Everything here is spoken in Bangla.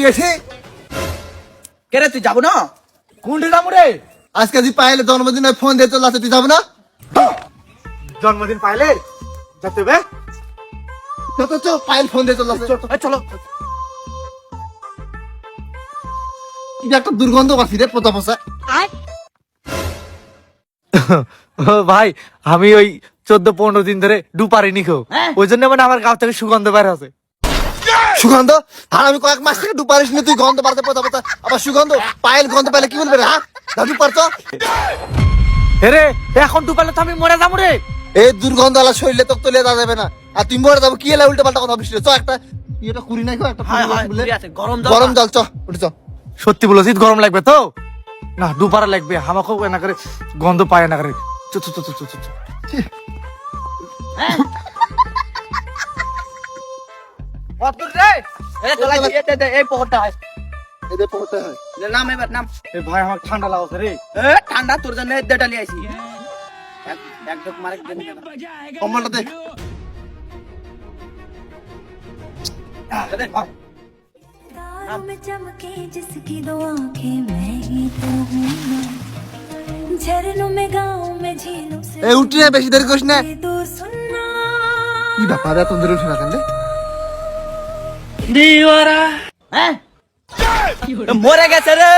গেছি কে রে তুই যাবো না? কোনটি যাবো রে? আজকে তুই পাইলে জন্মদিনে ফোন দিয়ে চলে আসে, তুই যাবো না? জন্মদিন পাইলে যেতে হবে। তো পাইল ফোন দিয়ে চলে আসে, চলো এটা একটা দুর্গন্ধ পাচ্ছি রে, পোতা পোষা। ভাই আমি ওই 14-15 দিন ধরে ডুপারিনি খাও, ওই জন্য মানে আমার গাও থেকে সুগন্ধ বের আছে। সুগন্ধ? আর আমি কয়েক মাস থেকে ডুপারিস নি, তুই গন্ধ পারতে পোতা পোতা, আবার সুগন্ধ? পাইল গন্ধ পাইলে কি বলবে রে? হ্যাঁ দাদু পারতো রে এখন ডুপালে তো আমি মরে যাবো রে। এই দুর্গন্ধ আলা শরীরে তো তুলে দেওয়া যাবে না, আর তুই মরে যাবো কি এলা উল্টো পাল্টা কথা বলিস রে। চ একটা এটা কুড়ি নাই একটা গরম জল, চ উঠে চ। সত্যি বলো শীত গরম লাগবে তো না, দুপারা লাগবে আমাকেও এনা করে গন্ধ পায় না করে। চো চো চো চো চো চো। এই পকড়টা হয় এদের পড়তে হয়। নাম এবার নাম। এ ভাই আমার ঠান্ডা লাগছে রে। ঠান্ডা তোর জন্য দেটা নিয়ে আসি। এক ঢোক মারে দেন কেন? কম্বলটা দে। में चमके जिसकी दो आंखें मैं ही तो हूँ ना। झरनों में गाँव में झीलों से এই উঠি না, বেশি দেরি করিস না। तो सुनना কি ব্যাপার এত দেরি উঠে না কেন রে? হ্যাঁ মরে গেছে রে।